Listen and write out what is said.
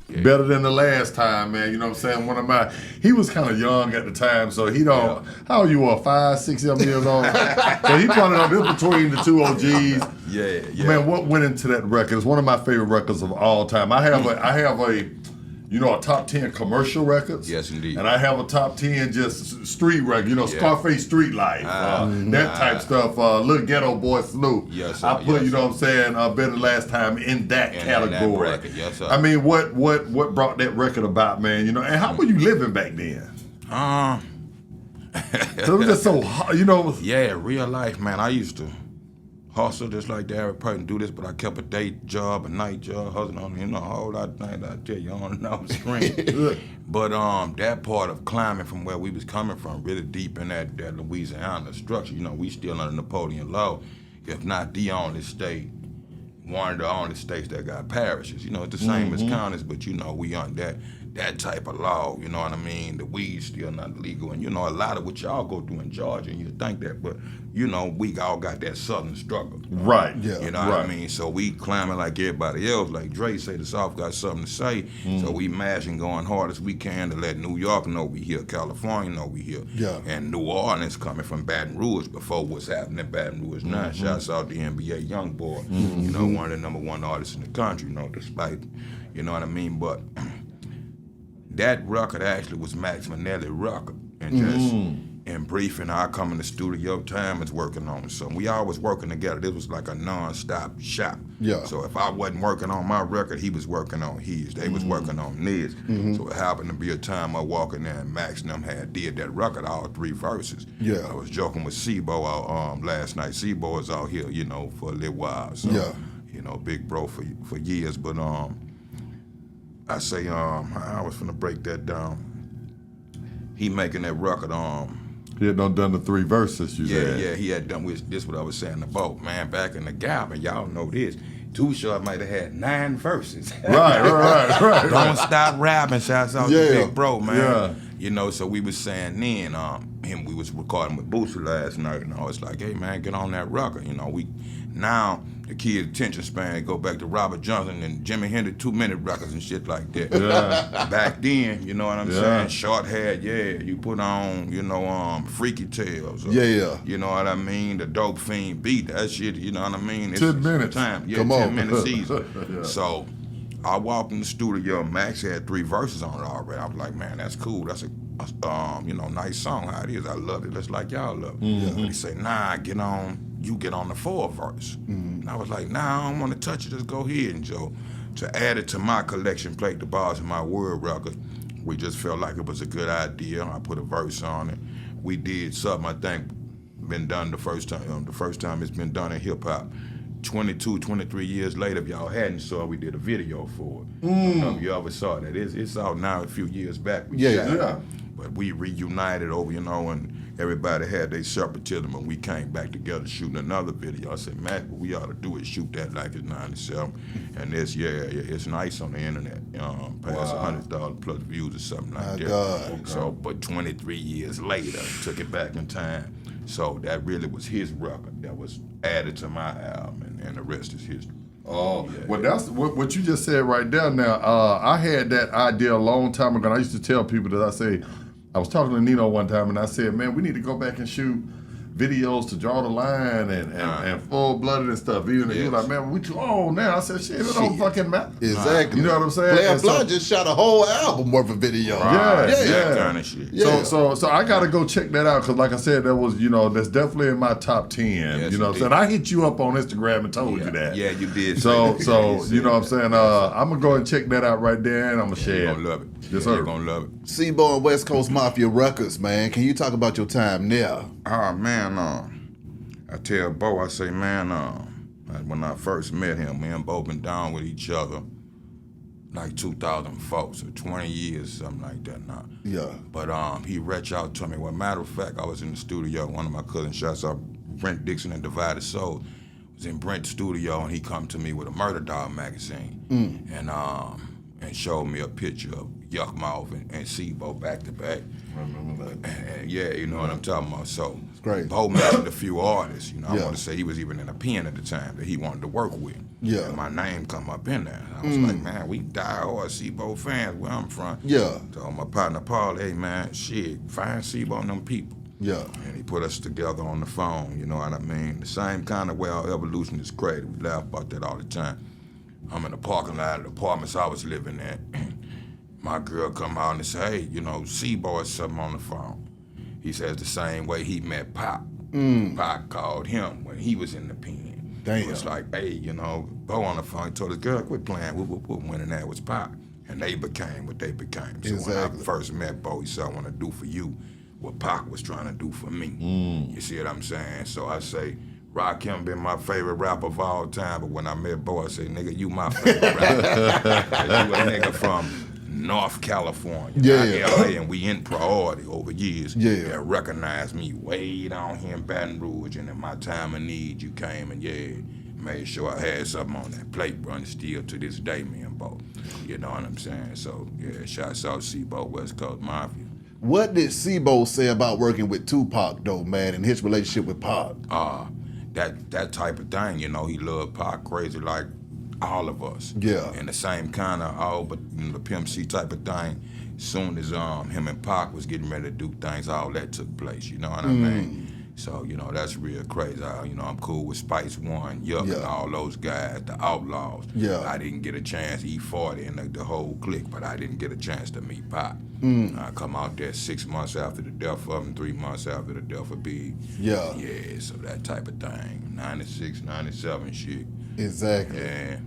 Better than the last time, man. You know what I'm saying? He was kind of young at the time, so he don't. How old you were? 5, 6, 7 years old. So he probably know this between the two OGs. Yeah. Man, what went into that record? It's one of my favorite records of all time. I have a top 10 commercial records. Yes, indeed. And I have a top 10 just street record. Scarface Street Life, that type stuff. Little Ghetto Boy Snoop. Yes, sir. I put, Better Than Last Time in that category. In that bracket. Yes, sir. I mean, what brought that record about, man? And how were you living back then? It was just so hard, Yeah, real life, man. I used to hustle just like the average person do this, but I kept a day job, a night job, hustling on, a whole lot of things I tell you on the screen. But that part of climbing from where we was coming from, really deep in that Louisiana structure, we still under Napoleon law, if not the only state, one of the only states that got parishes. It's the same as counties, but we on that type of law, you know what I mean? The weed's still not legal, and a lot of what y'all go through in Georgia, and you think that, but we all got that southern struggle. Right. Yeah. You know what I mean? So we climbing like everybody else, like Dre say, the South got something to say, so we mashing, going hard as we can to let New York know we here, California know we here, and New Orleans coming from Baton Rouge before what's happening in Baton Rouge now. Shouts out the NBA young boy, one of the #1 artists in the country, despite, you know what I mean? But that record actually was Max Minnelli record, and just in briefing, I come in the studio, Time is working on it. So we always working together. This was like a non-stop shop. Yeah. So if I wasn't working on my record, he was working on his. They was working on theirs. So it happened to be a time I walk in there and Max and them did that record, all 3 verses. Yeah. I was joking with Sebo last night. Sebo was out here, for a little while. So, big bro for years. But I say, I was finna break that down. He making that record, he had done the 3 verses, you said. Yeah, he had done this what I was saying about, man, back in the Gap, and y'all know this. Too Short might have had 9 verses. Right. Don't stop rapping, shouts out to Big Bro, man. Yeah. So we was saying then, we was recording with Boosie last night, and I was like, hey man, get on that record. Now the kid's attention span go back to Robert Johnson and Jimi Hendrix 2-minute records and shit like that. Yeah. Back then, you know what I'm saying? Short hair, you put on, Freaky Tales. Or, you know what I mean? The Dope Fiend beat, that shit, you know what I mean? It's 10 minutes. Time. Yeah, Come 10 on. minute season. So I walked in the studio, Max had 3 verses on it already. I was like, man, that's cool. That's a nice song, how it is. I love it, just like y'all love it. He say, nah, you get on the 4th verse. And I was like, nah, I don't want to touch it, just go ahead. And Joe, to add it to my collection plate, the bars in my word record, we just felt like it was a good idea. I put a verse on it. We did something I think been done the first time it's been done in hip hop. 22, 23 years later, if y'all hadn't saw it, we did a video for it. I don't know if you ever saw that. It's out now a few years back. But we reunited over, and everybody had their separatism, and we came back together shooting another video. I said, Matt, what we ought to do is shoot that like it's 97. And it's nice on the internet. Past 100,000 plus views or something like that. God. So, but 23 years later, took it back in time. So that really was his record that was added to my album, and the rest is history. Oh, well, that's what you just said right there. Now, I had that idea a long time ago. I used to tell people that I was talking to Nino one time, and I said, man, we need to go back and shoot videos to draw the line and full-blooded and stuff. He was like, man, we too old now. I said, shit, it don't fucking matter. Exactly. You know what I'm saying? Player Fly just shot a whole album worth of video. Yeah. Kind of shit. Yeah. So I got to go check that out, because like I said, that was, that's definitely in my top 10. Yes, you know what I'm saying? I hit you up on Instagram and told you that. Yeah, you did. So you know what I'm saying? I'm going to go and check that out right there, and I'm going to share it. You're going to love it. Yes, sir. You're going to love it. Sebo and West Coast Mafia Records, man. Can you talk about your time there? Oh, man, I tell Bo, I say, man, when I first met him, me and Bo been down with each other like 2004, so 20 years, something like that now. Yeah. But he reached out to me. Well, matter of fact, I was in the studio. One of my cousins, shouts out Brent Dixon and Divided Soul, was in Brent's studio, and he come to me with a Murder Dog magazine. And and showed me a picture of Yuck Mouth and Sebo back to back. I remember that. And yeah, you know what I'm talking about. So great. Bo mentioned a few artists. You know, I Yeah. want to say he was even in a pen at the time that he wanted to work with. Yeah. And my name come up in there. I was like, man, we die-hard Sebo fans where I'm from. Yeah. So my partner Paul, hey man, shit, find Sebo and them people. Yeah. And he put us together on the phone, you know what I mean? The same kind of way our evolution is created. We laugh about that all the time. I'm in the parking lot of the apartments I was living at. My girl come out and say, hey, you know, Sebo is something on the phone. He says the same way he met Pop. Pop called him when he was in the pen. Damn. It was like, hey, you know, Bo on the phone, he told his girl, quit playing, when and that was Pop. And they became what they became. So when I first met Bo, he said, I want to do for you what Pac was trying to do for me. You see what I'm saying? So I say, Rakim been my favorite rapper of all time, but when I met Bo, I say, nigga, you my favorite rapper. 'Cause you a nigga from North California, Yeah. LA, and we in priority over years. Yeah. That recognized me way down here in Baton Rouge, and in my time of need, you came and made sure I had something on that plate, bro, and still to this day, me and Bo. You know what I'm saying? So, yeah, shouts out Sebo, West Coast Mafia. What did Sebo say about working with Tupac, though, man, and his relationship with Pac? That type of thing, you know, he loved Pac crazy like all of us. Yeah. And the same kind of, but you know, the Pimp C type of thing. Soon as him and Pac was getting ready to do things, all that took place, you know what I mean? So, you know, that's real crazy. You know, I'm cool with Spice One, Yuck, and all those guys, the Outlaws. Yeah. I didn't get a chance to E40 and the whole clique, but I didn't get a chance to meet Pac. I come out there 6 months after the death of him, 3 months after the death of Big. Yeah. Yeah, so that type of thing. 96, 97 shit. Exactly. Yeah.